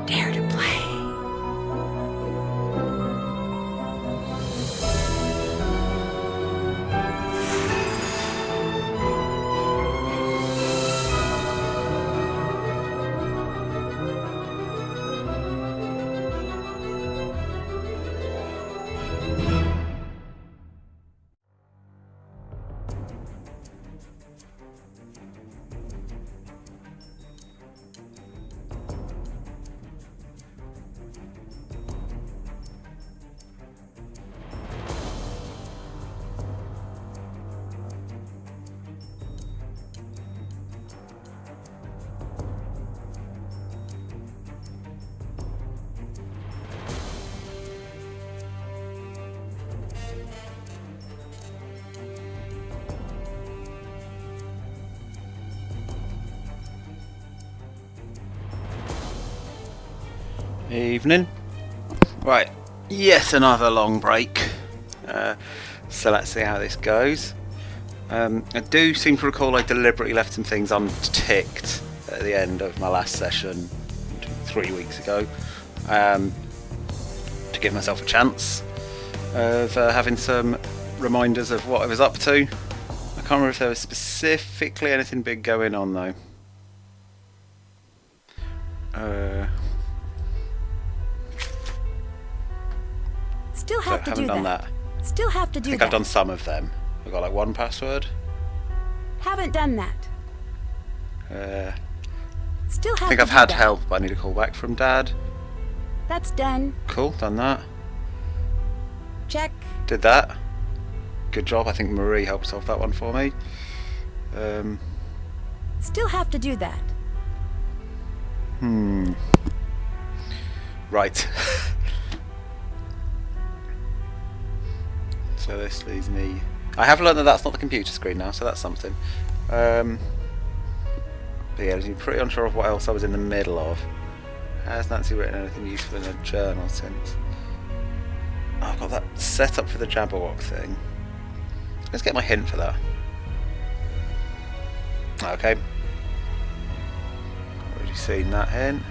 Dare to play. Evening. Right, yes, another long break. So let's see how this goes. I do seem to recall I deliberately left some things unticked at the end of my last session 3 weeks ago, to give myself a chance of having some reminders of what I was up to. I can't remember if there was specifically anything big going on though. Still have to do haven't done that. Still have to do I think that. I've done some of them. I've got like one password. Haven't done that. Still have I think to I've do had that. help, but I need a call back from Dad. That's done. Cool, done that. Check. Did that. Good job. I think Marie helped solve that one for me. Still have to do that. Right. So this leaves me... I have learned that that's not the computer screen now, so that's something. But yeah, I'm pretty unsure of what else I was in the middle of. Has Nancy written anything useful in her journal since? Oh, I've got that set up for the Jabberwock thing. Let's get my hint for that. Okay. Already seen that hint.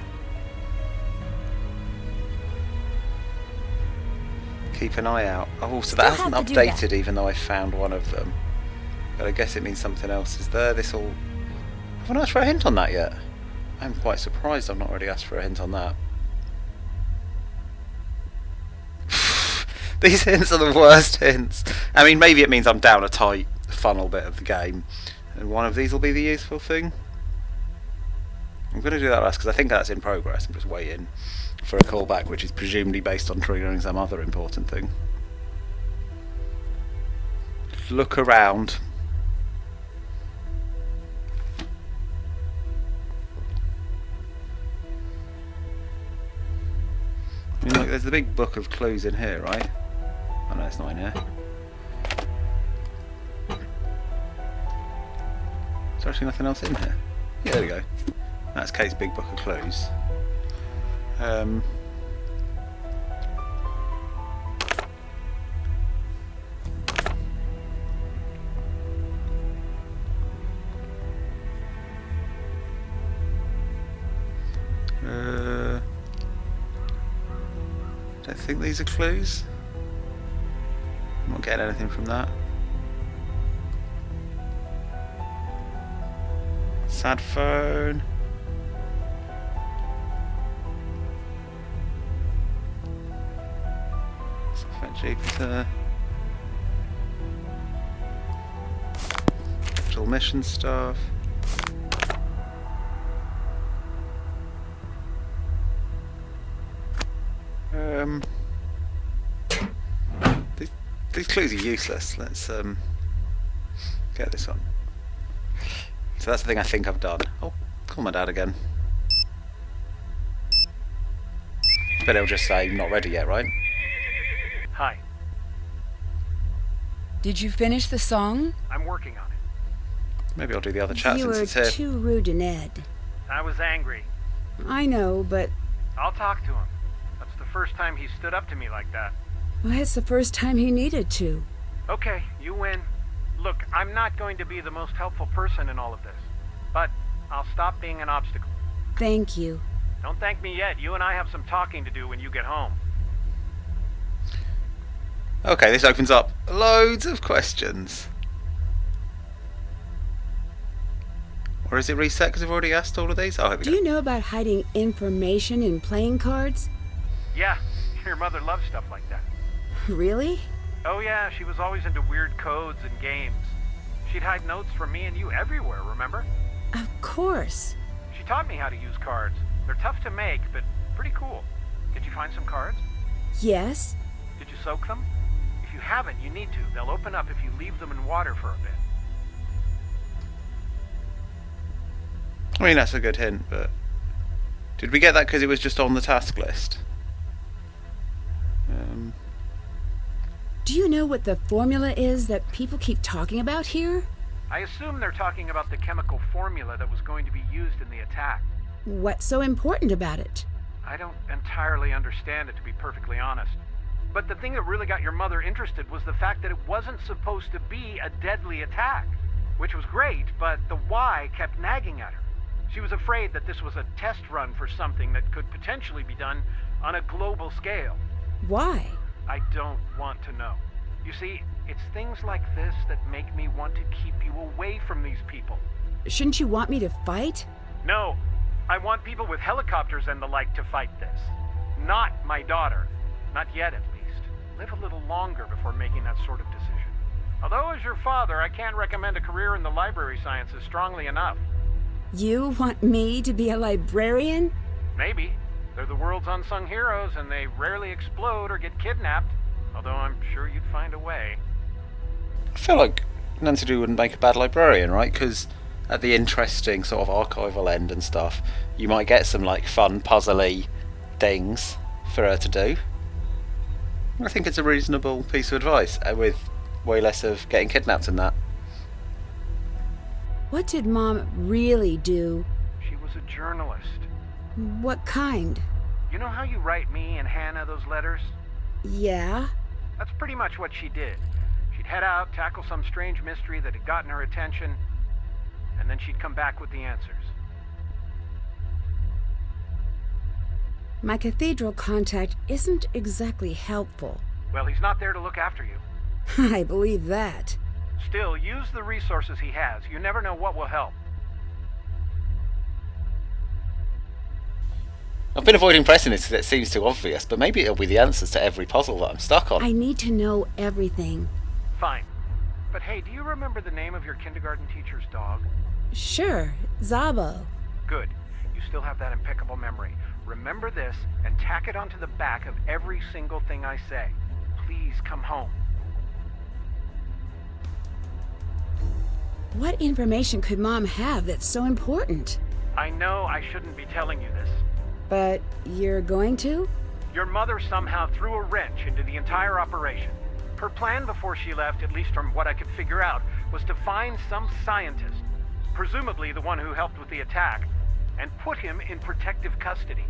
Keep an eye out. Oh, so that Still hasn't have to do that. updated even though I found one of them. But I guess it means something else is there. This all... Haven't I asked for a hint on that yet? I'm quite surprised I've not already asked for a hint on that. These hints are the worst hints. I mean, maybe it means I'm down a tight funnel bit of the game. And one of these will be the useful thing. I'm going to do that last because I think that's in progress. I'm just waiting for a callback, which is presumably based on triggering some other important thing. Look around. I mean, look, there's the big book of clues in here, right? Oh no, it's not in here. Is there actually nothing else in here? Yeah, there we go. That's Kate's big book of clues. Don't think these are clues. I'm not getting anything from that. Sad phone. Jupiter. Actual mission stuff. These clues are useless. Let's get this one. So that's the thing I think I've done. Oh, call my dad again. But he'll just say not ready yet, right? Hi, Did you finish the song? I'm working on it. Maybe I'll do the other chat You since were it's here. too rude to Ned. I was angry. I know, but I'll talk to him. That's the first time he stood up to me like that. well, it's the first time he needed to. Okay, you win. Look, I'm not going to be the most helpful person in all of this, but I'll stop being an obstacle. Thank you. Don't thank me yet. You and I have some talking to do when you get home. Okay, this opens up loads of questions. Or is it reset because I've already asked all of these? Oh, here we Do go. you know about hiding information in playing cards? Yeah, your mother loves stuff like that. Really? Oh yeah, she was always into weird codes and games. She'd hide notes from me and you everywhere, remember? Of course. She taught me how to use cards. They're tough to make, but pretty cool. Did you find some cards? Yes. Did you soak them? If you haven't, you need to. They'll open up if you leave them in water for a bit. I mean, that's a good hint, but... Did we get that because it was just on the task list? Do you know what the formula is that people keep talking about here? I assume they're talking about the chemical formula that was going to be used in the attack. What's so important about it? I don't entirely understand it, to be perfectly honest. But the thing that really got your mother interested was the fact that it wasn't supposed to be a deadly attack. Which was great, but the why kept nagging at her. She was afraid that this was a test run for something that could potentially be done on a global scale. Why? I don't want to know. You see, it's things like this that make me want to keep you away from these people. Shouldn't you want me to fight? No, I want people with helicopters and the like to fight this. Not my daughter. Not yet, at least. Live a little longer before making that sort of decision. Although, as your father, I can't recommend a career in the library sciences strongly enough. You want me to be a librarian? Maybe. They're the world's unsung heroes, and they rarely explode or get kidnapped. Although I'm sure you'd find a way. I feel like Nancy Drew wouldn't make a bad librarian, right? Because at the interesting sort of archival end and stuff, you might get some like fun, puzzly things for her to do. I think it's a reasonable piece of advice, with way less of getting kidnapped and that. What did Mom really do? She was a journalist. What kind? You know how you write me and Hannah those letters? Yeah? That's pretty much what she did. She'd head out, tackle some strange mystery that had gotten her attention, and then she'd come back with the answers. My cathedral contact isn't exactly helpful. Well, he's not there to look after you. I believe that. Still, use the resources he has. You never know what will help. I've been avoiding pressing this because it seems too obvious, but maybe it'll be the answers to every puzzle that I'm stuck on. I need to know everything. Fine. But hey, do you remember the name of your kindergarten teacher's dog? Sure, Zabo. Good. You still have that impeccable memory. Remember this and tack it onto the back of every single thing I say. Please come home. What information could Mom have that's so important? I know I shouldn't be telling you this. But you're going to? Your mother somehow threw a wrench into the entire operation. Her plan before she left, at least from what I could figure out, was to find some scientist, presumably the one who helped with the attack, and put him in protective custody.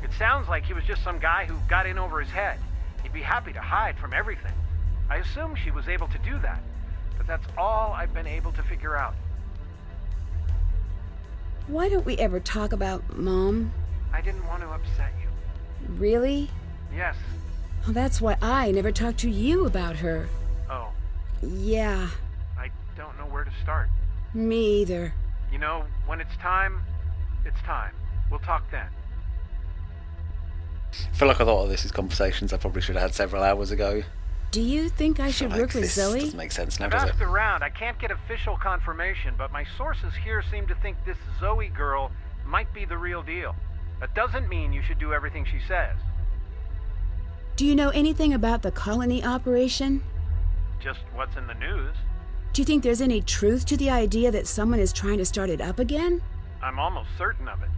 It sounds like he was just some guy who got in over his head. He'd be happy to hide from everything. I assume she was able to do that, but that's all I've been able to figure out. Why don't we ever talk about Mom? I didn't want to upset you. Really? Yes. Well, that's why I never talked to you about her. Oh, Yeah, I don't know where to start. me either. You know, when it's time, it's time. We'll talk then. I feel like I thought of this as conversations I probably should have had several hours ago. Do you think I should Feel like work with this Zoe? doesn't make sense now, I've does it? asked around. I can't get official confirmation, but my sources here seem to think this Zoe girl might be the real deal. That doesn't mean you should do everything she says. Do you know anything about the colony operation? Just what's in the news. Do you think there's any truth to the idea that someone is trying to start it up again? I'm almost certain of it.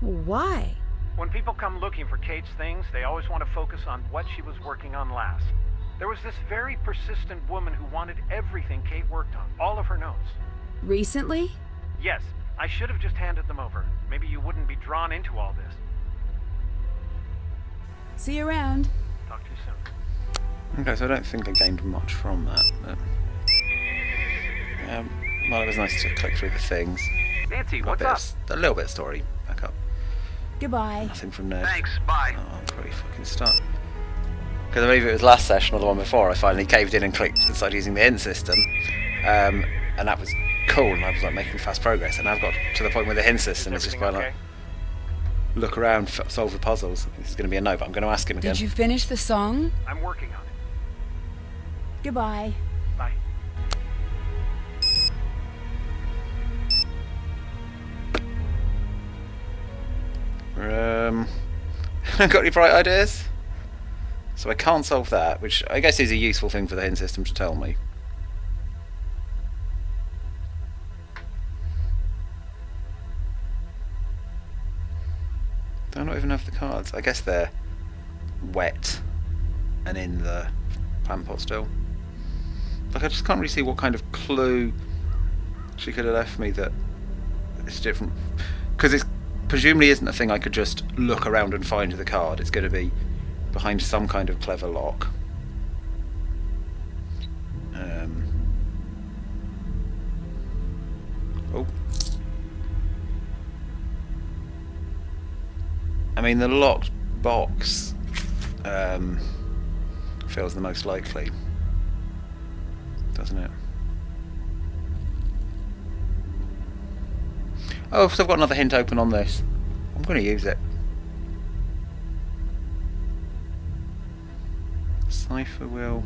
Why? When people come looking for Kate's things, they always want to focus on what she was working on last. There was this very persistent woman who wanted everything Kate worked on, all of her notes. Recently? Yes, I should have just handed them over. Maybe you wouldn't be drawn into all this. See you around. Talk to you soon. Okay, so I don't think I gained much from that, but... well, it was nice to click through the things. Nancy, Got what's up? a little bit of story back up. Goodbye. Nothing from Ned. Thanks, bye. Oh, I'm pretty fucking stuck. Because I believe it was last session or the one before, I finally caved in and clicked and started using the hint system. And that was cool, and I was like making fast progress. And I've got to the point where the hint system is just Everything going okay? like, look around, solve the puzzles. This is going to be a no, but I'm going to ask him again. Did you finish the song? I'm working on it. Goodbye. Bye. Got any bright ideas? So I can't solve that, which I guess is a useful thing for the hint system to tell me. Do I not even have the cards? I guess they're wet and in the plant pot still. Like, I just can't really see what kind of clue she could have left me that it's different. Because it presumably isn't a thing I could just look around and find the card. It's going to be behind some kind of clever lock. Oh. I mean, the locked box feels the most likely, doesn't it? Oh, so I've got another hint open on this. I'm going to use it. Cipher will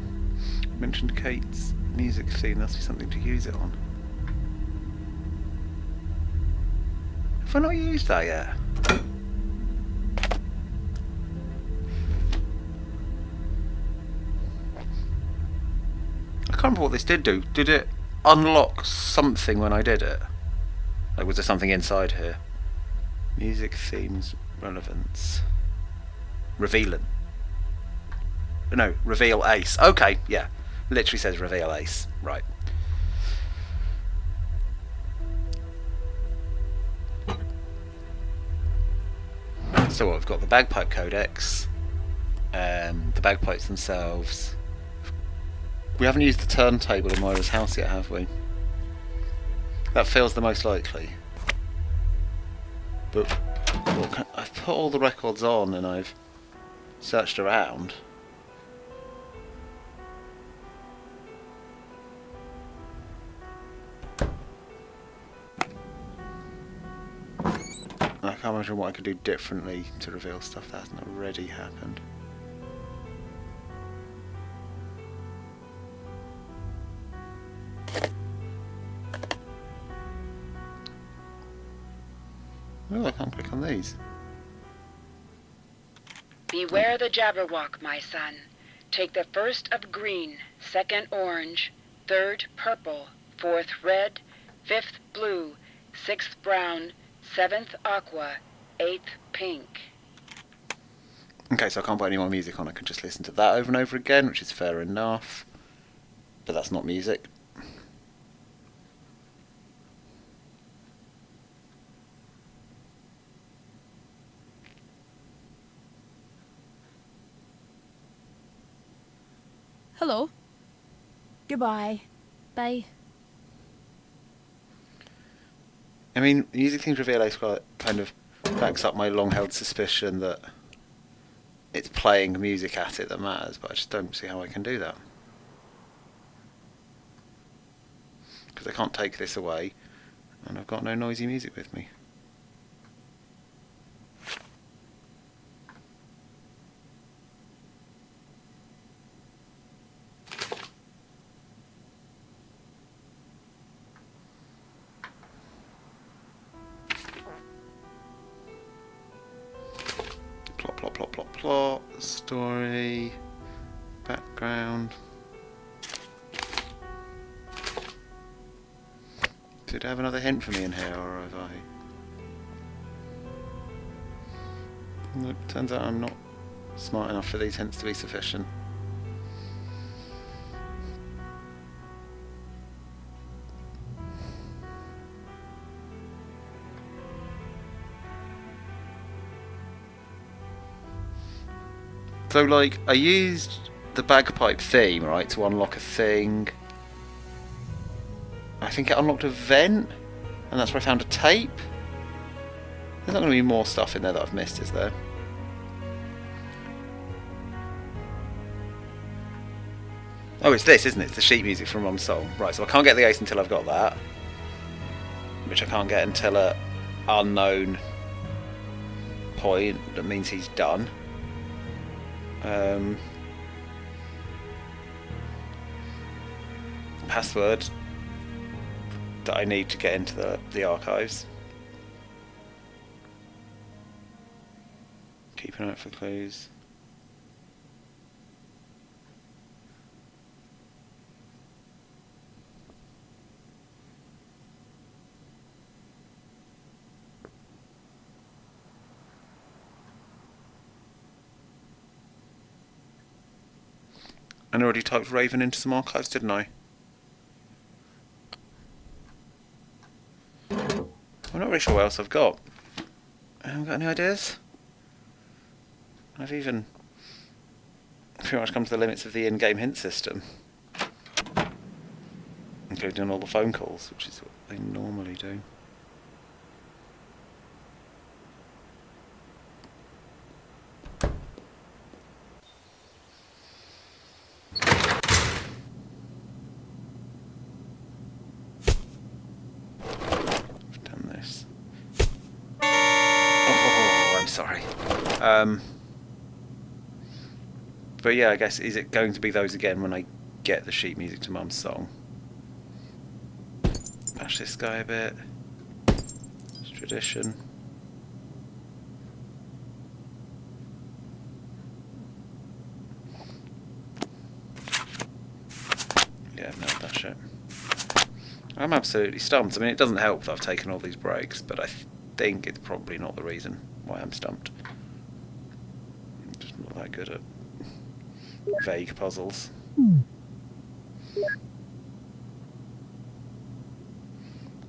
mentioned Kate's music theme. That's something to use it on. Have I not used that yet? I can't remember what this did do. Did it unlock something when I did it? Like, was there something inside here? Music themes relevance. Revealing. No, reveal ace. Okay, yeah. Literally says reveal ace. Right. So what, we've got the bagpipe codex, the bagpipes themselves. We haven't used the turntable in Moira's house yet, have we? That feels the most likely. But look, I've put all the records on and I've searched around. I can't imagine what I could do differently to reveal stuff that hasn't already happened. Oh, I can't click on these. Beware the Jabberwock, my son. Take the first of green, second orange, third purple, fourth red, fifth blue, sixth brown, seventh aqua, eighth pink. Okay, so I can't put any more music on. I can just listen to that over and over again, which is fair enough. But that's not music. Hello. Goodbye. Bye. I mean, music themes reveal ace kind of backs up my long-held suspicion that it's playing music at it that matters, but I just don't see how I can do that. Because I can't take this away, and I've got no noisy music with me. Plot, plot, plot, plot, plot, story, background. Did I have another hint for me in here, or have I? Nope, turns out I'm not smart enough for these hints to be sufficient. So, like, I used the bagpipe theme, right, to unlock a thing. I think it unlocked a vent, and that's where I found a tape. There's not going to be more stuff in there that I've missed, is there? Oh, it's this, isn't it? It's the sheet music from Mom's Song. Right, so I can't get the ace until I've got that. Which I can't get until an unknown point. That means he's done. Password that I need to get into the archives. Keep an eye out for clues. And I already typed Raven into some archives, didn't I? I'm not really sure what else I've got. I haven't got any ideas. I've even pretty much come to the limits of the in-game hint system. Including all the phone calls, which is what they normally do. Sorry. But yeah, I guess, is it going to be those again when I get the sheet music to Mum's Song? Bash this guy a bit. It's tradition. Yeah, no, bash it. I'm absolutely stumped. I mean, it doesn't help that I've taken all these breaks, but I think it's probably not the reason why I'm stumped. I'm just not that good at vague puzzles.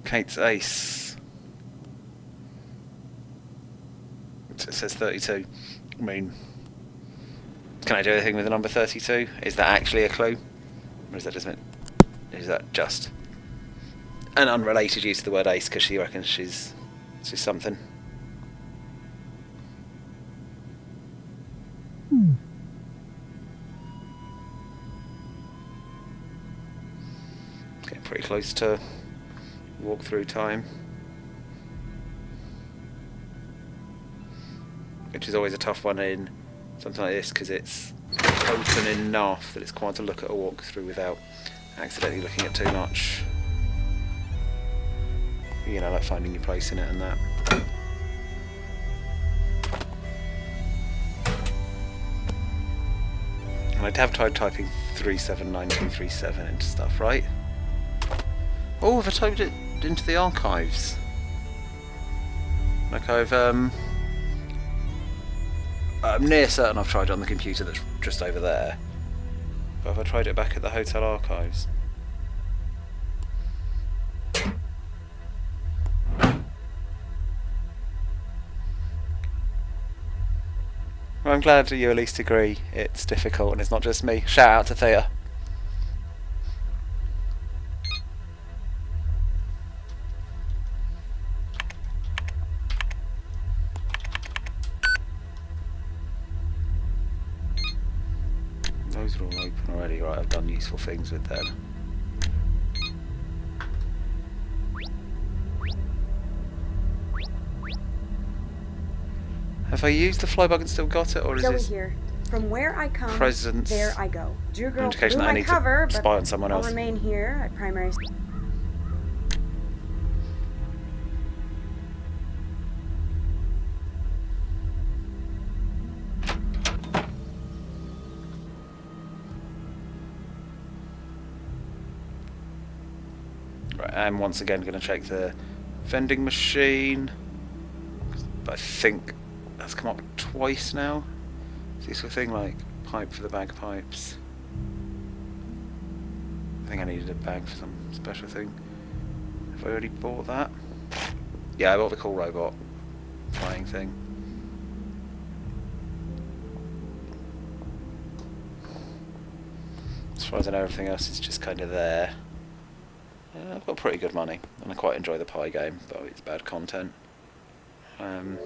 Kate's ace. It says 32. I mean, can I do anything with the number 32? Is that actually a clue? Or is that just an unrelated use of the word ace because she reckons she's something? Getting pretty close to walkthrough time, which is always a tough one in something like this because it's open enough that it's quite to look at a walkthrough without accidentally looking at too much. You know, like finding your place in it and that. And I'd have tried typing 379237 into stuff, right? Oh, have I typed it into the archives? Like I'm near certain I've tried it on the computer that's just over there. But have I tried it back at the hotel archives? Well, I'm glad you at least agree it's difficult and it's not just me. Shout out to Thea. Those are all open already, right? I've done useful things with them. Have I used the flybug and still got it, or is Zoe it here. From where I come, presence there I go. Drew girl indication blew that I my need cover, to but spy on someone I'll else? remain here at primary. Right, I'm once again going to check the vending machine. But I think that's come up twice now. Is this sort of thing like pipe for the bagpipes? I think I needed a bag for some special thing. Have I already bought that? Yeah, I bought the cool robot flying thing. As far as I know, everything else is just kind of there. I've got pretty good money, and I quite enjoy the pie game, though it's bad content. Um,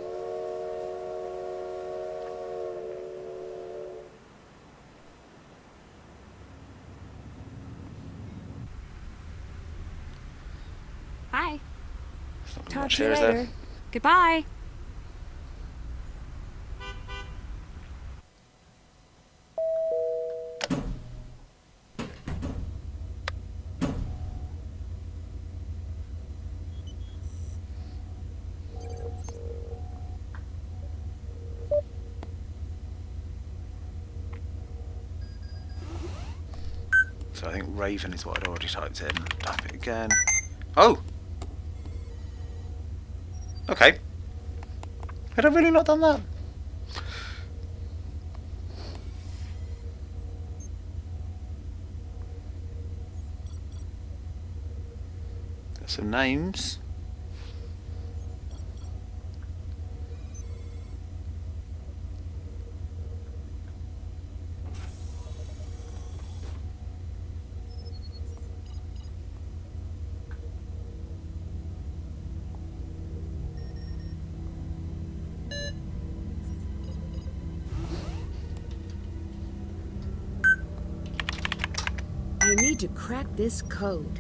Hi. there's not Talk much to you here, is there? later. Goodbye. So I think Raven is what I'd already typed in. Type it again. Oh! Okay. Had I really not done that? Got some names. I need to crack this code.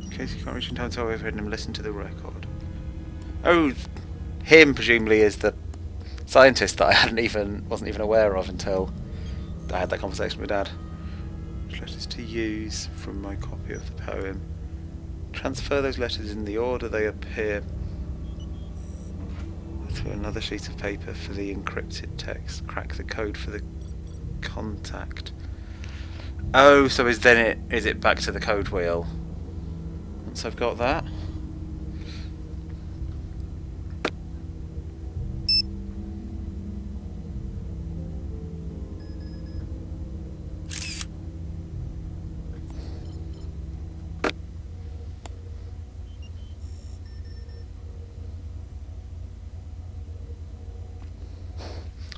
In case you can't reach in time to overhead him, listen to the record. Oh, him presumably is the scientist that I wasn't even aware of until I had that conversation with Dad. Letters to use from my copy of the poem. Transfer those letters in the order they appear to another sheet of paper for the encrypted text. Crack the code for the contact. Oh, so is it back to the code wheel? Once I've got that.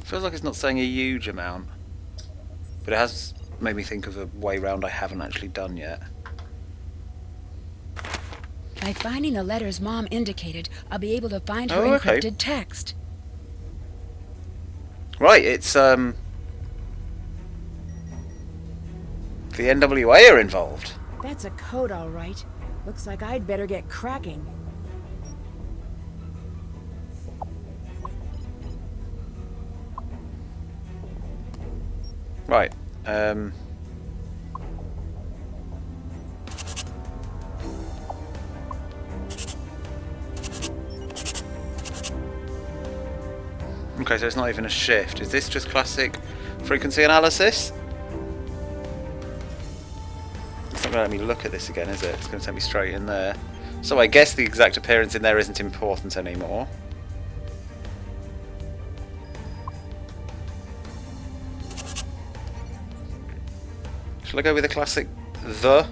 Feels like it's not saying a huge amount, but it has made me think of a way round I haven't actually done yet. By finding the letters Mom indicated, I'll be able to find her Oh, okay. encrypted text. Right, it's the NWA are involved. That's a code, all right. Looks like I'd better get cracking. Right. Okay, so it's not even a shift. Is this just classic frequency analysis? It's not going to let me look at this again, is it? It's going to take me straight in there. So I guess the exact appearance in there isn't important anymore. Shall I go with the classic the?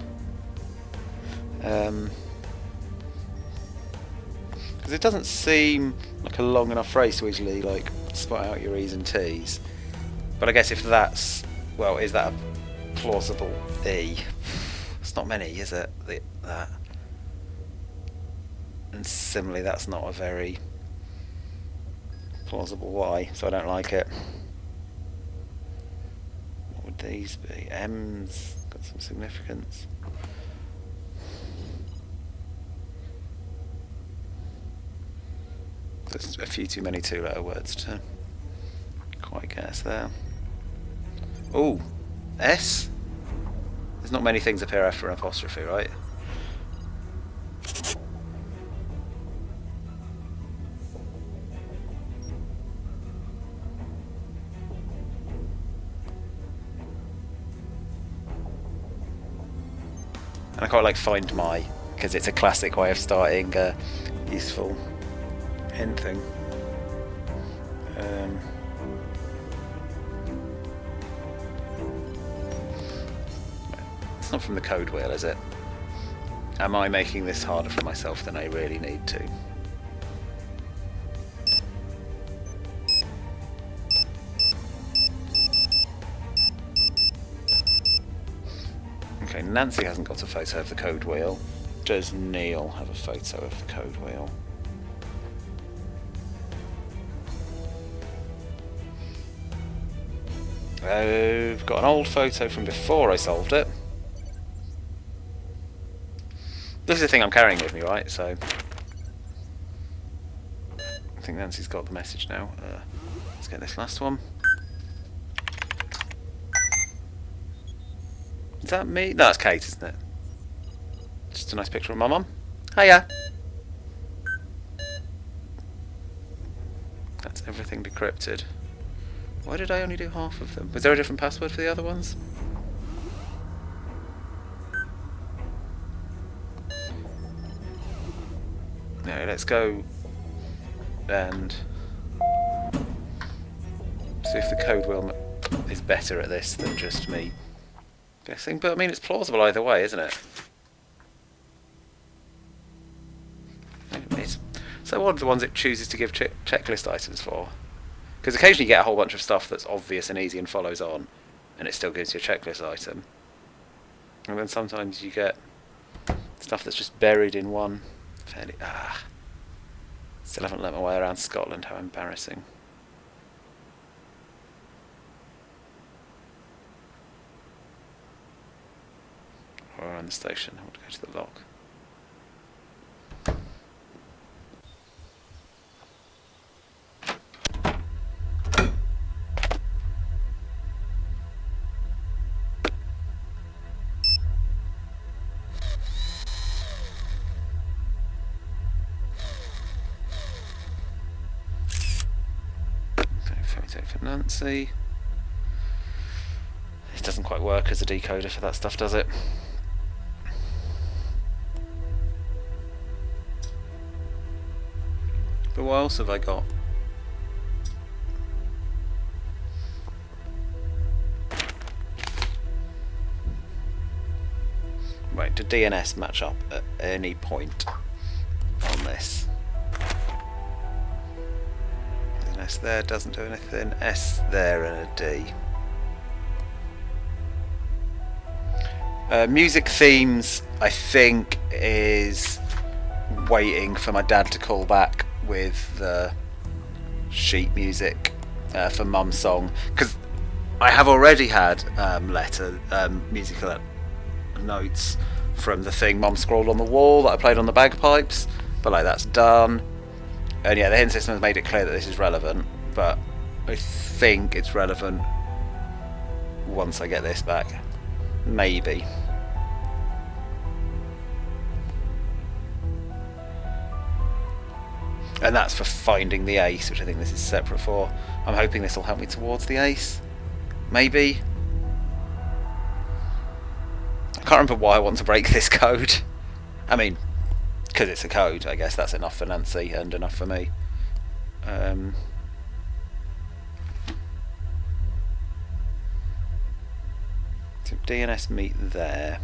Because it doesn't seem like a long enough phrase to easily like spot out your E's and T's. But I guess if that's, well, is that a plausible E? It's not many, is it? That. And similarly, that's not a very plausible Y, so I don't like it. What would these be? M's got some significance. There's a few too many two-letter words to quite guess there. Oh, S? There's not many things appear after an apostrophe, right? And I quite like Find My, because it's a classic way of starting a useful hint thing. It's not from the code wheel, is it? Am I making this harder for myself than I really need to? Okay, Nancy hasn't got a photo of the code wheel. Does Neil have a photo of the code wheel? I've got an old photo from before I solved it. This is the thing I'm carrying with me, right? So I think Nancy's got the message now. Let's get this last one. Is that me? No, that's Kate, isn't it? Just a nice picture of my mum. Hiya! That's everything decrypted. Why did I only do half of them? Was there a different password for the other ones? No, let's go and see if the code wheel is better at this than just me guessing. But I mean, it's plausible either way, isn't it? It's so odd the ones it chooses to give checklist items for. Because occasionally you get a whole bunch of stuff that's obvious and easy and follows on, and it still gives you a checklist item. And then sometimes you get stuff that's just buried in one fairly... Still haven't learnt my way around Scotland, how embarrassing. Or around the station, I want to go to the lock. Photo for Nancy. It doesn't quite work as a decoder for that stuff, does it? But what else have I got? Right, did DNS match up at any point on this? S there doesn't do anything. S there and a D. Music themes, I think, is waiting for my dad to call back with the sheet music for Mum's song, because I have already had musical notes from the thing Mum scrawled on the wall that I played on the bagpipes, but like that's done. And yeah, the hint system has made it clear that this is relevant, but I think it's relevant once I get this back. Maybe. And that's for finding the ace, which I think this is separate for. I'm hoping this will help me towards the ace. Maybe. I can't remember why I want to break this code. I mean, because it's a code, I guess that's enough for Nancy and enough for me. So DNS meet there.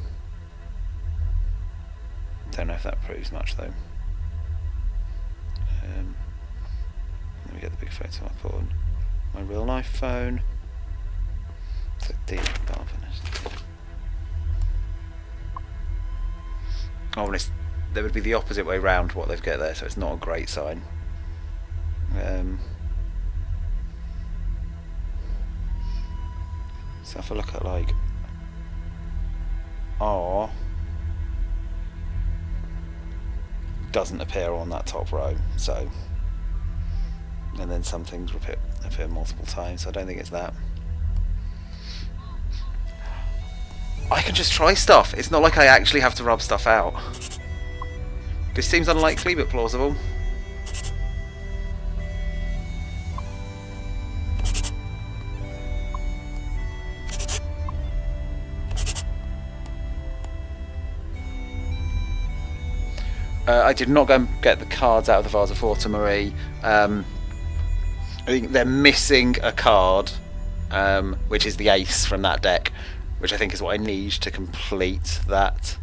Don't know if that proves much though. Let me get the big photo I put on my real life phone. It's a deep oh, and it's, there would be the opposite way round what they've got there, so it's not a great sign. So if I look at like R, doesn't appear on that top row, so, and then some things appear multiple times, so I don't think it's that. I can just try stuff. It's not like I actually have to rub stuff out. This seems unlikely but plausible. I did not go and get the cards out of the Vase of Forte Marie. I think they're missing a card, which is the ace from that deck, which I think is what I need to complete that.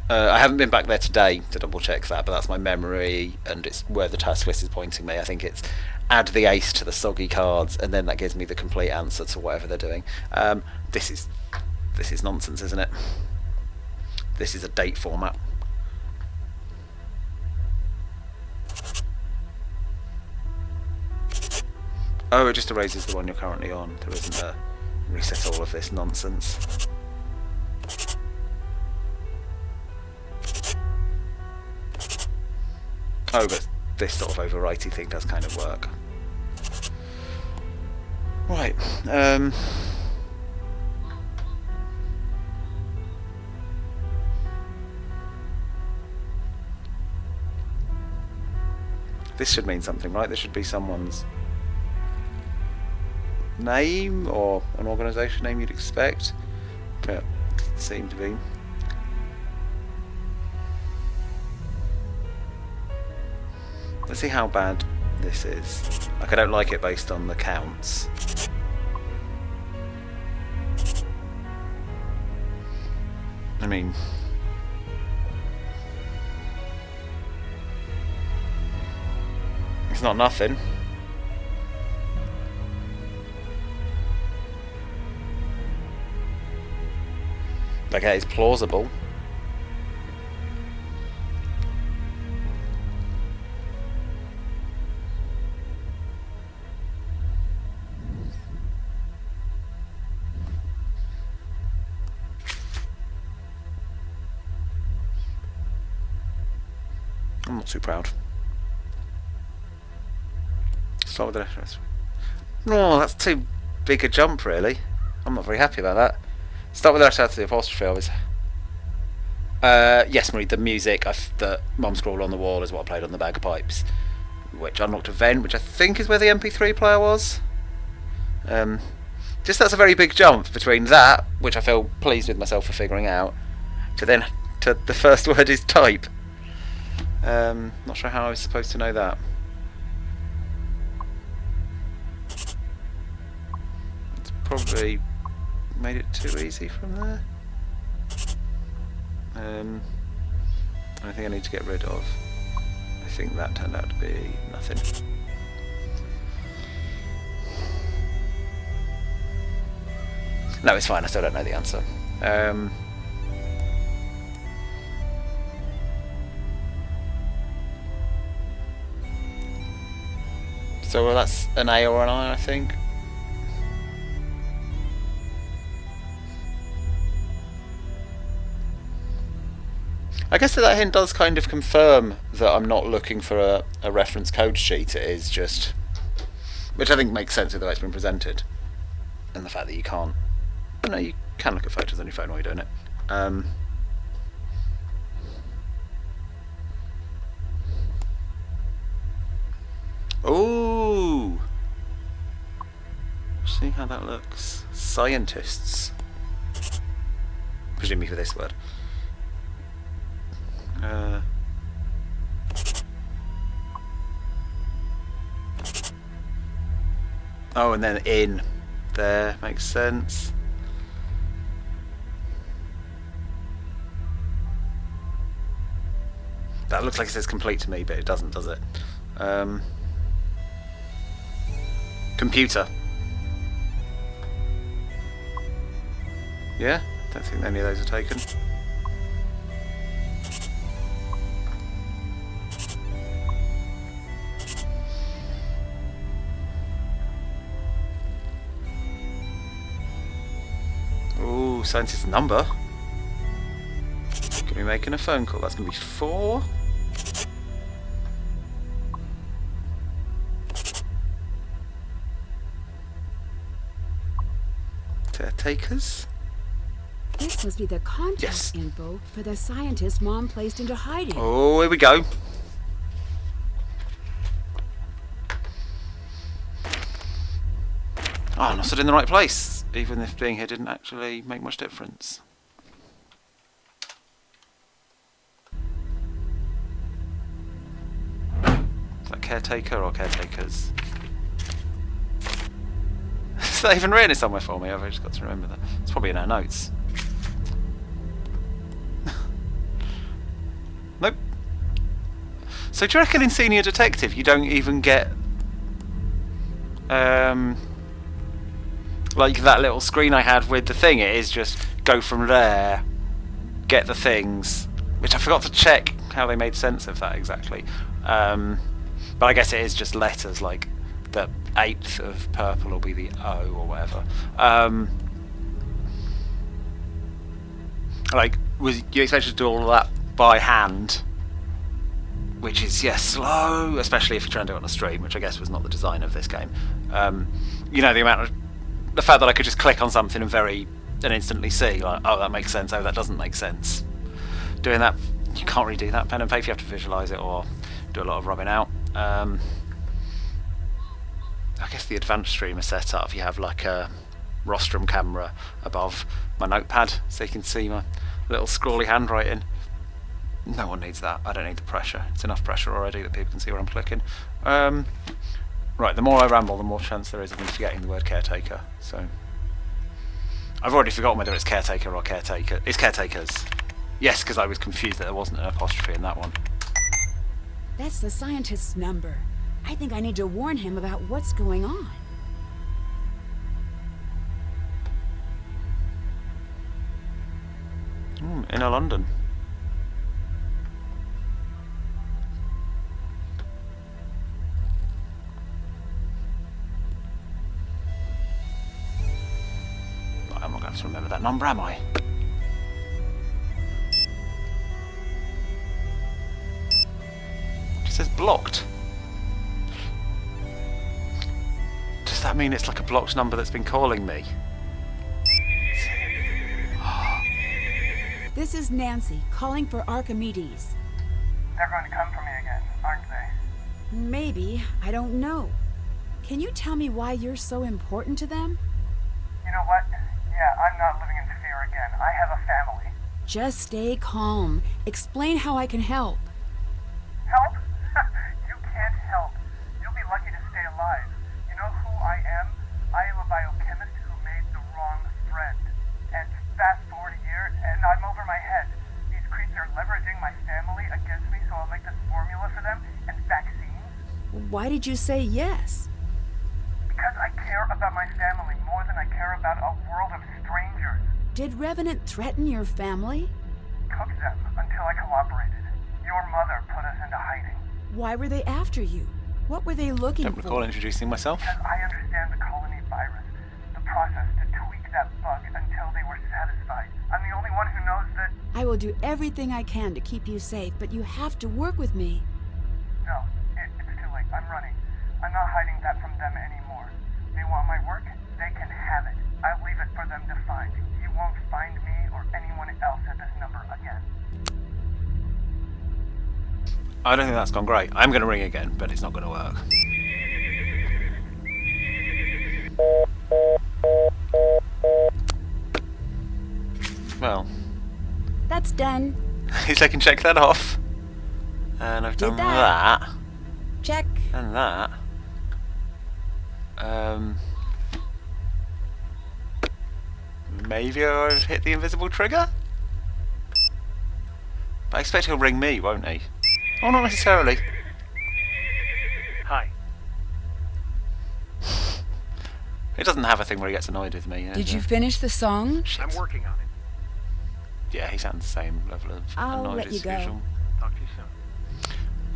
I haven't been back there today to double check that, but that's my memory and it's where the task list is pointing me. I think it's add the ace to the soggy cards and then that gives me the complete answer to whatever they're doing. This is nonsense, isn't it? this is a date format. Oh, it just erases the one you're currently on. There isn't a reset all of this nonsense. Oh, but this sort of overwritey thing does kind of work. Right. This should mean something, right? This should be someone's name or an organisation name you'd expect. But it doesn't seem to be. Let's see how bad this is. Like, I don't like it based on the counts. I mean, it's not nothing. Okay, it's plausible. I'm not too proud. Start with the letter. No, that's too big a jump, really. I'm not very happy about that. Start with the letter out to the apostrophe. Always. Yes, Marie. The music, the mum scroll on the wall is what I played on the bagpipes, which unlocked a vent, which I think is where the MP3 player was. Just that's a very big jump between that, which I feel pleased with myself for figuring out, to the first word is type. Not sure how I was supposed to know that. It's probably made it too easy from there. Anything I need to get rid of? I think that turned out to be nothing. No, it's fine, I still don't know the answer. So well, that's an A or an I think. I guess that hint does kind of confirm that I'm not looking for a reference code sheet. It is just, which I think makes sense with the way it's been presented, and the fact that you can't. But no, you can look at photos on your phone while you're doing it. Ooh. See how that looks. Scientists. Presumably for this word. Oh, and then in there makes sense. That looks like it says complete to me, but it doesn't, does it? Computer. Yeah, don't think any of those are taken. Ooh, scientist's number. Could be making a phone call. That's going to be 4. Caretakers? This must be the contact Yes. info for the scientist Mom placed into hiding. Oh, here we go. Oh, I'm not stood in the right place, even if being here didn't actually make much difference. Is that caretaker or caretakers? Is that even written somewhere for me? I've just got to remember that. It's probably in our notes. Nope. So do you reckon in Senior Detective you don't even get like that little screen I had with the thing? It is just go from there, get the things, which I forgot to check how they made sense of that exactly. But I guess it is just letters, like the 8th of purple will be the O or whatever. Like, was you expected to do all of that by hand? Which is, slow, especially if you're trying to do it on a stream, which I guess was not the design of this game. The fact that I could just click on something and instantly see, like, oh, that makes sense, oh, that doesn't make sense. Doing that, you can't really do that pen and paper, you have to visualise it or do a lot of rubbing out. I guess the advanced stream is set up. You have like a rostrum camera above my notepad so you can see my little scrawly handwriting. No one needs that. I don't need the pressure. It's enough pressure already that people can see where I'm clicking. Right, the more I ramble, the more chance there is of me forgetting the word caretaker. So I've already forgotten whether it's caretaker or caretaker. It's caretakers. Yes, because I was confused that there wasn't an apostrophe in that one. That's the scientist's number. I think I need to warn him about what's going on. Inner London. I'm not going to have to remember that number, am I? It says blocked. Does that mean it's like a blocked number that's been calling me? This is Nancy, calling for Archimedes. They're going to come for me again, aren't they? Maybe. I don't know. Can you tell me why you're so important to them? You know what? Yeah, I'm not living in fear again. I have a family. Just stay calm. Explain how I can help. Help? You can't help. You'll be lucky to stay alive. You know who I am? I am a biochemist who made the wrong friend. And fast forward a year, and I'm over my head. These creeps are leveraging my family against me, so I'll make this formula for them and vaccines. Why did you say yes? Because I care about my family more than I care about a world of strangers. Did Revenant threaten your family? Cooked them until I cooperated. Your mother put us into hiding. Why were they after you? What were they looking Don't recall for? introducing myself. Because I understand the colony virus, the process to tweak that bug until they were satisfied. I'm the only one who knows that... I will do everything I can to keep you safe, but you have to work with me. No, it's too late. I'm running. I'm not hiding that from them anymore. They want my work, they can have it. I'll leave it for them to find. You won't find me or anyone else at this number again. I don't think that's gone great. I'm going to ring again, but it's not going to work. Well, That's done. at least I can check that off. And I've done that. that. Check. And that. Maybe I've hit the invisible trigger? But I expect he'll ring me, won't he? Oh, not necessarily. Hi. He doesn't have a thing where he gets annoyed with me. Did you finish the song? I'm working on it. Yeah, he sounds the same level of I'll annoyed let as you go. usual. Talk to you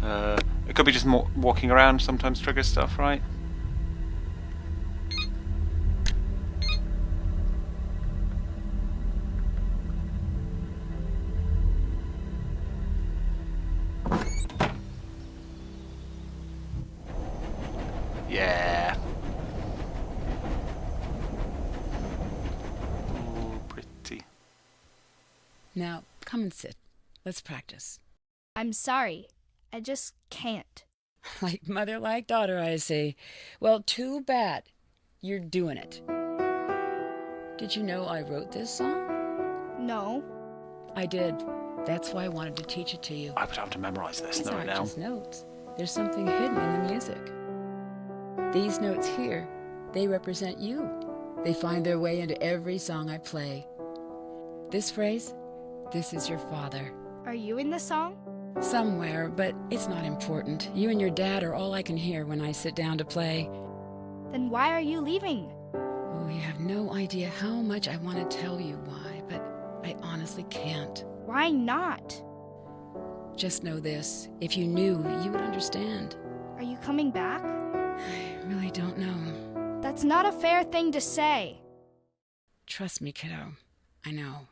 soon. It could be just walking around sometimes triggers stuff, right? Yeah. Ooh, pretty. Now, come and sit. Let's practice. I'm sorry. I just can't. Like mother, like daughter, I see. Well, too bad. You're doing it. Did you know I wrote this song? No. I did. That's why I wanted to teach it to you. I would have to memorize this These right aren't now. just notes. There's something hidden in the music. These notes here, they represent you. They find their way into every song I play. This phrase, this is your father. Are you in the song? Somewhere, but it's not important. You and your dad are all I can hear when I sit down to play. Then why are you leaving? Oh, you have no idea how much I want to tell you why, but I honestly can't. Why not? Just know this. If you knew, you would understand. Are you coming back? I really don't know. That's not a fair thing to say. Trust me, kiddo. I know.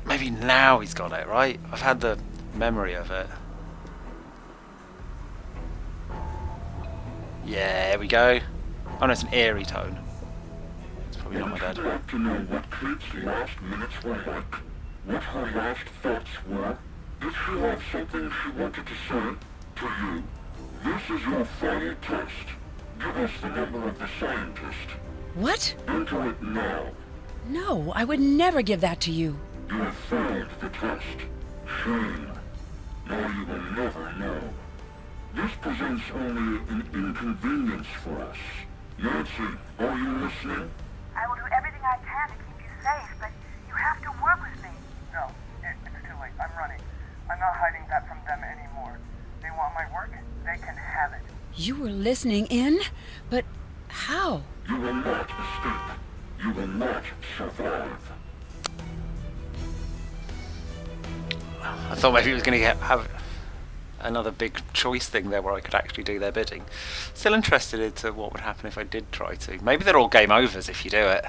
Maybe now he's got it, right? I've had the memory of it. Yeah, here we go. Oh no, it's an eerie tone. It's probably not my dad. Would you like to know what Kate's last minutes were like? What her last thoughts were? Did she have something she wanted to say to you? This is your final test. Give us the number of the scientist. What? Enter it now. No, I would never give that to you. You have failed the test. Shame. Now you will never know. This presents only an inconvenience for us. Nancy, are you listening? I will do everything I can to keep you safe, but you have to work with me. No, it's too late. I'm running. I'm not hiding that from them anymore. They want my work, they can have it. You were listening in? But how? You will not escape. You will not survive. I thought maybe it was going to have another big choice thing there where I could actually do their bidding. Still interested into what would happen if I did try to. Maybe they're all game overs if you do it.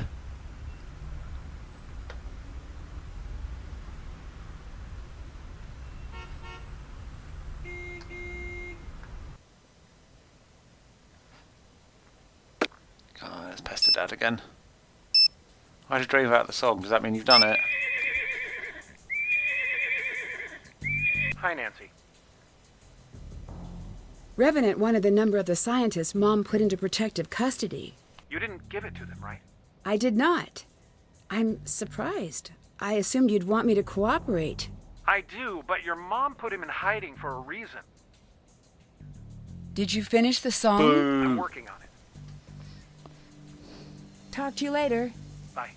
God, let's pester Dad again. I had a dream about the song. Does that mean you've done it? Hi, Nancy. Revenant wanted the number of the scientists Mom put into protective custody. You didn't give it to them, right? I did not. I'm surprised. I assumed you'd want me to cooperate. I do, but your mom put him in hiding for a reason. Did you finish the song? I'm working on it. Talk to you later. Bye.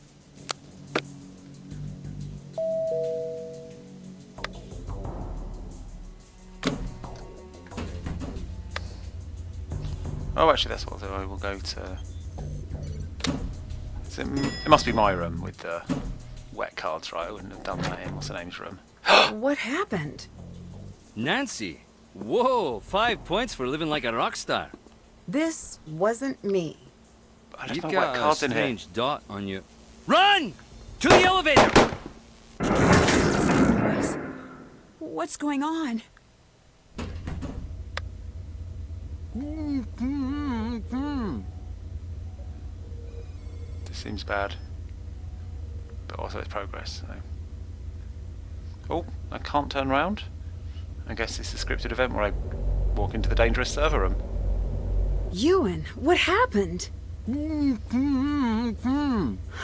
Oh, actually, that's what I'll do. I will go to... It must be my room with the wet cards, right? I wouldn't have done that in what's-her-name's room. What happened? Nancy! Whoa! 5 points for living like a rock star. This wasn't me. I left You've my got wet a cards in here. strange dot on you. Run! To the elevator! What's going on? This seems bad. But also it's progress, so... Oh, I can't turn around? I guess it's a scripted event where I walk into the dangerous server room. Ewan, what happened?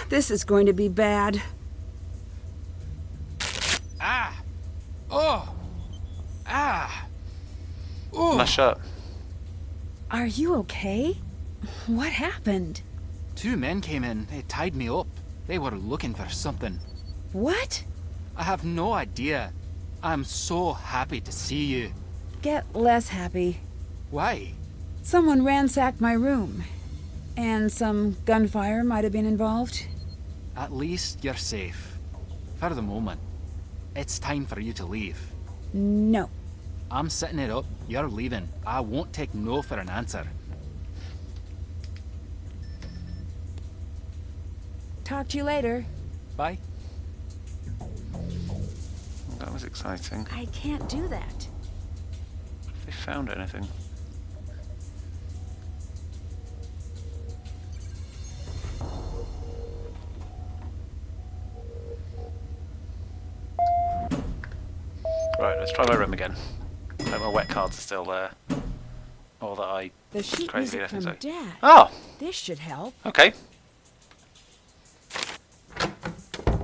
This is going to be bad. Ah! Oh! Ah! Oh! My shirt. Are you okay? What happened? 2 men came in. They tied me up. They were looking for something. What? I have no idea. I'm so happy to see you. Get less happy. Why? Someone ransacked my room. And some gunfire might have been involved. At least you're safe. For the moment. It's time for you to leave. No. I'm setting it up. You're leaving. I won't take no for an answer. Talk to you later. Bye. That was exciting. I can't do that. Have they found anything? Right, let's try my room again. Hope my wet cards are still there. Or that I The sheet crazy music left from it so. Dad. Oh! This should help. Okay.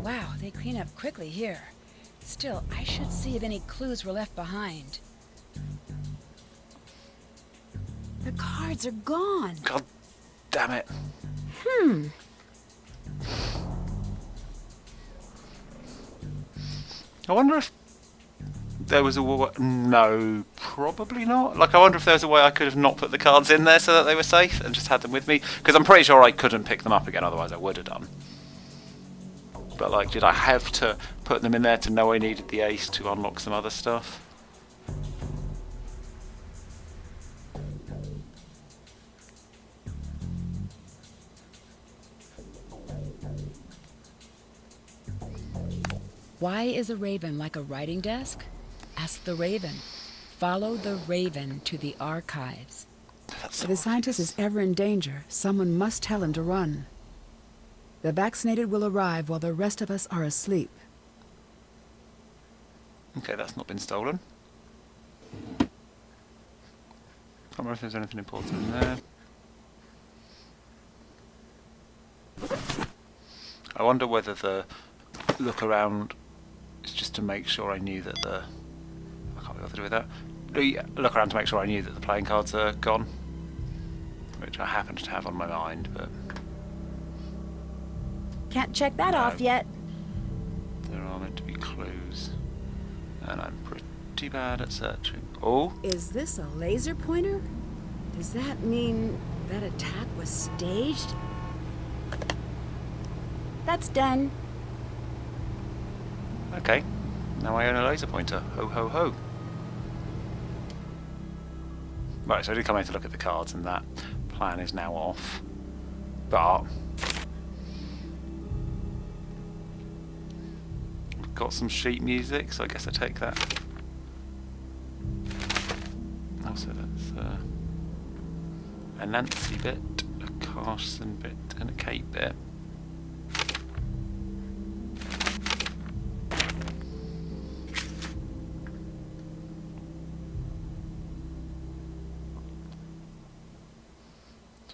Wow, they clean up quickly here. Still, I should see if any clues were left behind. The cards are gone. God damn it. I wonder if there was a war. No, Probably not. Like, I wonder if there was a way I could have not put the cards in there so that they were safe and just had them with me. Because I'm pretty sure I couldn't pick them up again, otherwise I would have done. But, like, did I have to put them in there to know I needed the ace to unlock some other stuff? Why is a raven like a writing desk? Ask the raven. Follow the raven to the archives. If the scientist is ever in danger, someone must tell him to run. The vaccinated will arrive while the rest of us are asleep. Okay, that's not been stolen. Can't remember if there's anything important in there. I wonder whether the look around is just to make sure I knew that the... I can't be bothered with that. Look around to make sure I knew that the playing cards are gone. Which I happen to have on my mind, but... Can't check that off yet. There are meant to be clues. And I'm pretty bad at searching. Oh! Is this a laser pointer? Does that mean that attack was staged? That's done. Okay. Now I own a laser pointer. Ho ho ho. Right, so I did come in to look at the cards and that plan is now off. But we've got some sheet music, so I guess I take that. Also that's a Nancy bit, a Carson bit and a Kate bit.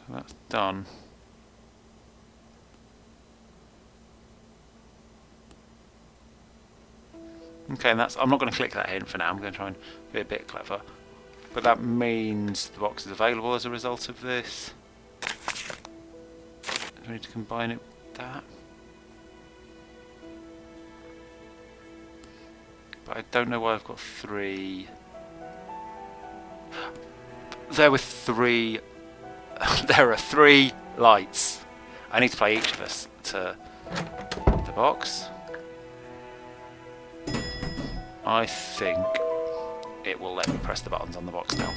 That's done. Okay, and that's... I'm not going to click that hint for now. I'm going to try and be a bit clever. But that means the box is available as a result of this. Do we need to combine it with that? But I don't know why I've got 3... There were 3... There are 3 lights. I need to play each of us to the box. I think it will let me press the buttons on the box now.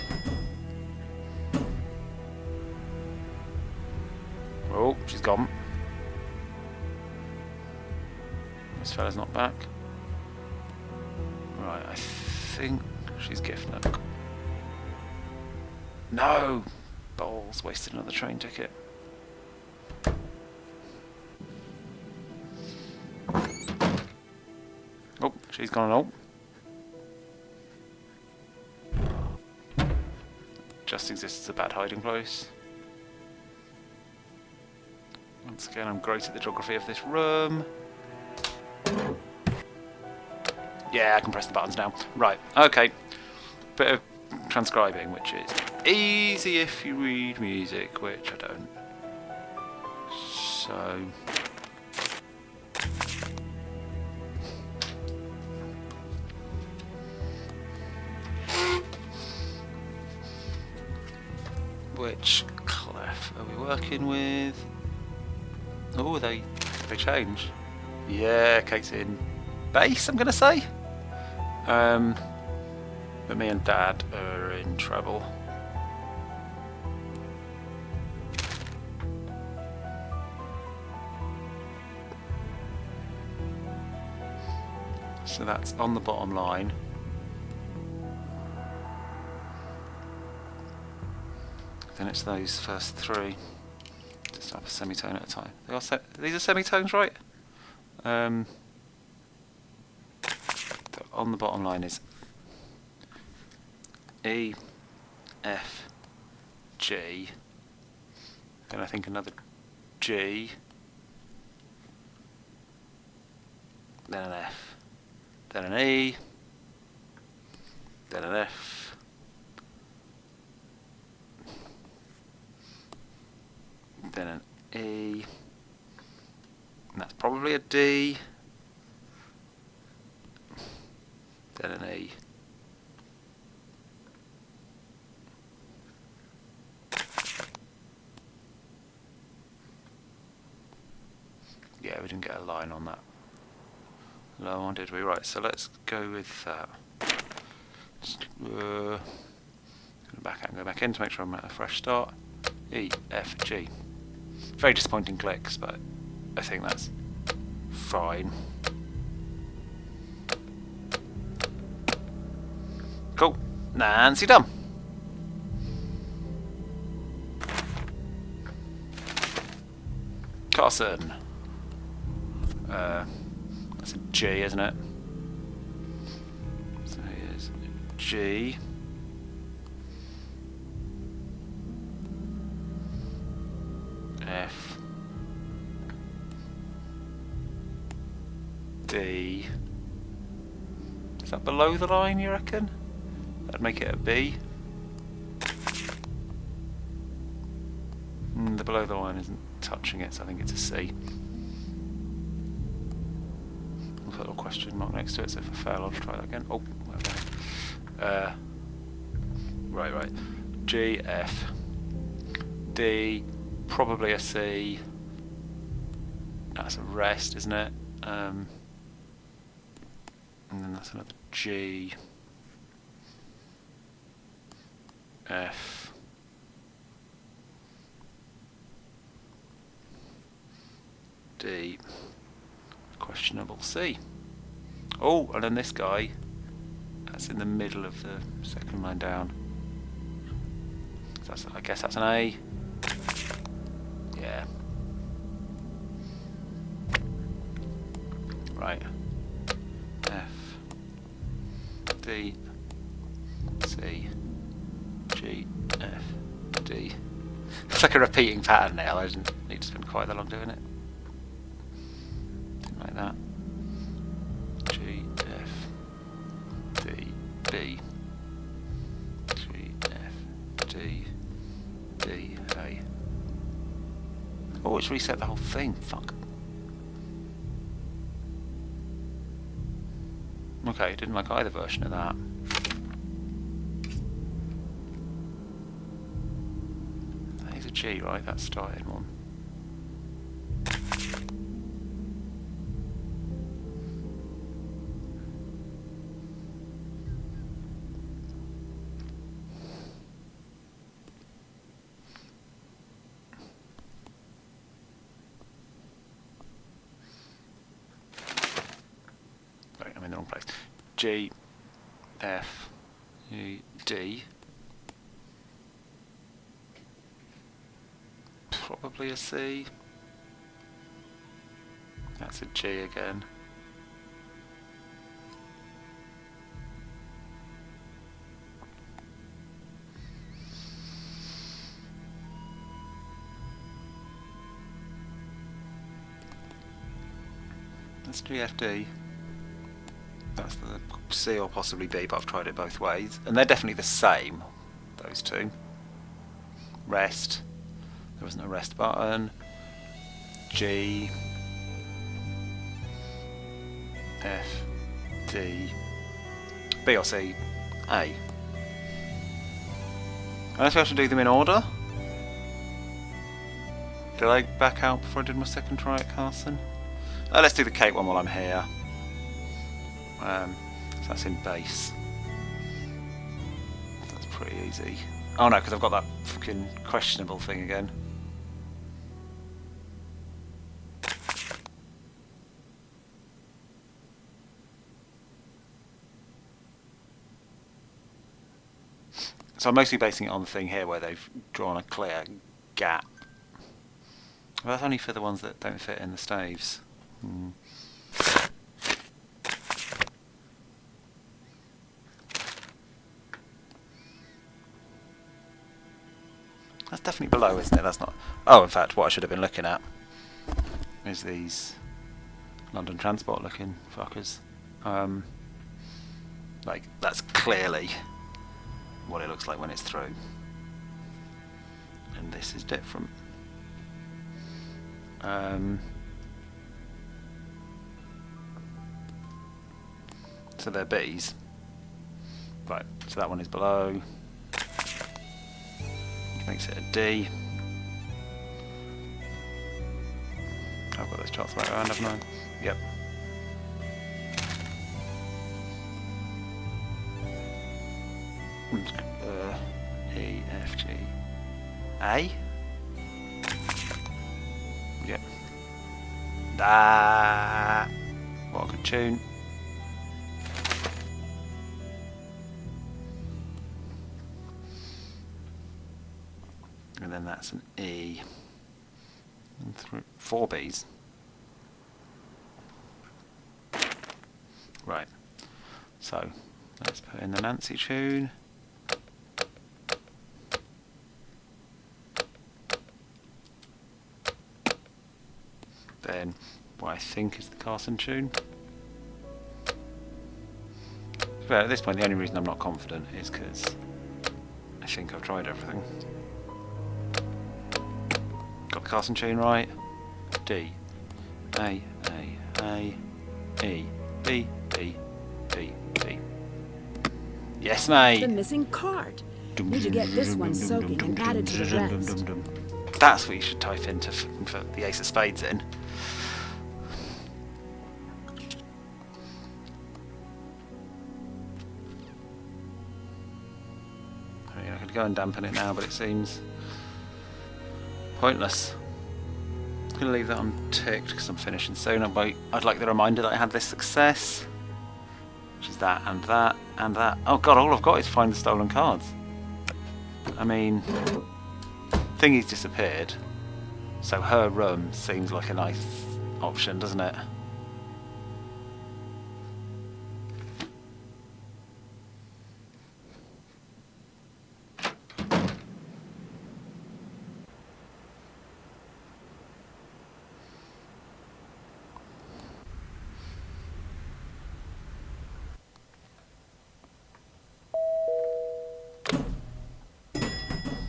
Oh, she's gone. This fella's not back. Right, I think she's gift nook. No! Balls, wasted another train ticket. Oh, she's gone an ult. Just exists as a bad hiding place. Once again, I'm great at the geography of this room. Yeah, I can press the buttons now. Right, okay. Bit of transcribing, which is easy if you read music, which I don't. So... Which clef are we working with? Oh, they change. Yeah, Kate's in bass, I'm gonna say. But me and Dad are in trouble. So that's on the bottom line. Then it's those first 3. Just have a semitone at a time. These are semitones, right? On the bottom line is E, F, G, then I think another G, then an F, then an E, then an F, then an E, and that's probably a D, then an E, Yeah, we didn't get a line on that. Low on, did we? Right, so let's go with that. Go back out and go back in to make sure I'm at a fresh start. E, F, G. Very disappointing clicks, but I think that's fine. Cool. Nancy done. Carson. That's a G, isn't it? So here's G. F. D. Is that below the line, you reckon? That'd make it a B. The below the line isn't touching it, so I think it's a C. I'll put a little question mark next to it, so if I fail I'll try that again. Oh, okay. Right. G, F, D, probably a C. That's a rest, isn't it? And then that's another G, F, D, questionable C. Oh, and then this guy, that's in the middle of the second line down. So that's, I guess that's an A. Yeah. Right. F, D, C, G, F, D. It's like a repeating pattern now. I didn't need to spend quite that long doing it. Didn't like that. G, F, D, B, G, F, D, D, A. Oh, it's reset the whole thing. Fuck. Okay, didn't like either version of that. That is a G, right? That's starting one. In the wrong place. G, F, U, D. Probably a C. That's a G again. That's G, F, D. That's the C or possibly B, but I've tried it both ways. And they're definitely the same, those two. Rest. There wasn't a rest button. G. F. D. B or C. A. Unless I should do them in order. Did I back out before I did my second try at Carson? Let's do the cake one while I'm here. So that's in bass. That's pretty easy. Oh no, because I've got that fucking questionable thing again. So I'm mostly basing it on the thing here where they've drawn a clear gap. Well, that's only for the ones that don't fit in the staves. That's definitely below, isn't it? That's not... Oh, in fact, what I should have been looking at is these London Transport looking fuckers. Like, that's clearly what it looks like when it's through. And this is different. So they're B's. Right, so that one is below. Makes it a D. I've got those charts the way around, haven't I? Yep. E, F, G, A? Yep. Ah, what a good tune. And then that's an E. And 4 Bs. Right. So, let's put in the Nancy tune. Then, what I think is the Carson tune. But at this point, the only reason I'm not confident is because I think I've tried everything. Got the Carson tune right. D, A, E, B, B, B, B. Yes, mate. The missing card. Need to get this one soaking and added to the rest. That's what you should type in to put the Ace of Spades in. I mean, I could go and dampen it now, but it seems pointless. I'm going to leave that unticked because I'm finishing soon. I'd like the reminder that I had this success, which is that and that and that. Oh god, all I've got is find the stolen cards. I mean, Thingy's disappeared, so her room seems like a nice option, doesn't it?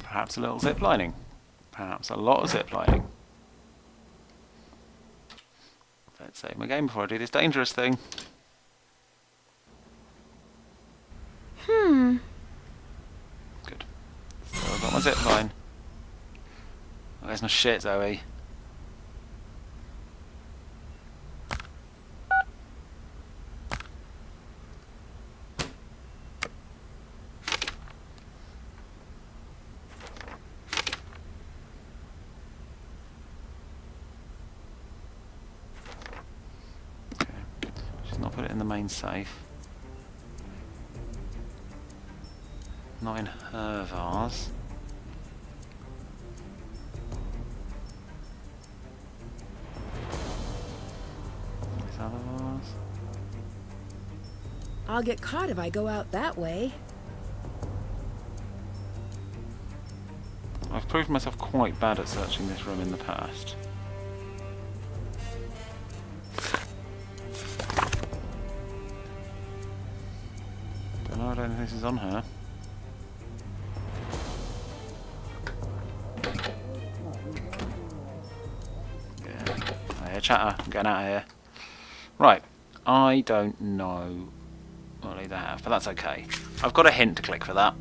Perhaps a little zip lining. Perhaps a lot of zip lining. Let's save my game before I do this dangerous thing. Good. So I've got my zip line. Oh, there's no shit, Zoe. Not put it in the main safe. Not in her vase. This other vase. I'll get caught if I go out that way. I've proved myself quite bad at searching this room in the past. No, I don't think this is on her. Yeah. I hear chatter. I'm getting out of here. Right. I don't know what I either have, but that's okay. I've got a hint to click for that.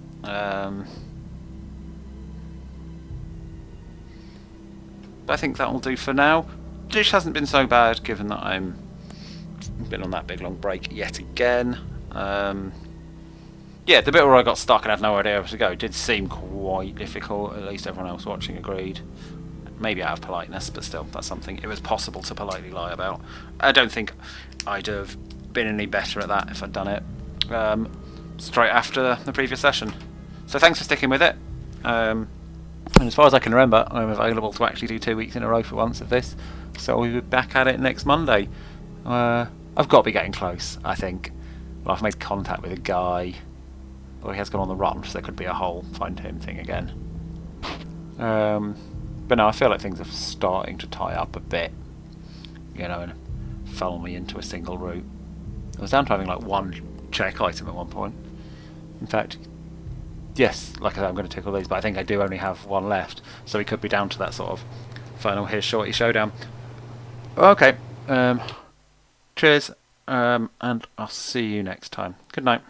But I think that will do for now. Dish hasn't been so bad, given that I've been on that big long break yet again. Yeah, the bit where I got stuck and had no idea where to go did seem quite difficult, at least everyone else watching agreed. Maybe out of politeness, but still, that's something it was possible to politely lie about. I don't think I'd have been any better at that if I'd done it straight after the previous session. So thanks for sticking with it. And as far as I can remember, I'm available to actually do 2 weeks in a row for once of this, so we'll be back at it next Monday. I've got to be getting close, I think. Well, I've made contact with a guy. Or he has gone on the run, so there could be a whole find him thing again. But no, I feel like things are starting to tie up a bit, you know, and funnel me into a single route. I was down to having like one check item at one point. In fact, yes, like I said, I'm going to tick all these, but I think I do only have one left, so we could be down to that sort of final here's shorty showdown. Okay, cheers, and I'll see you next time. Good night.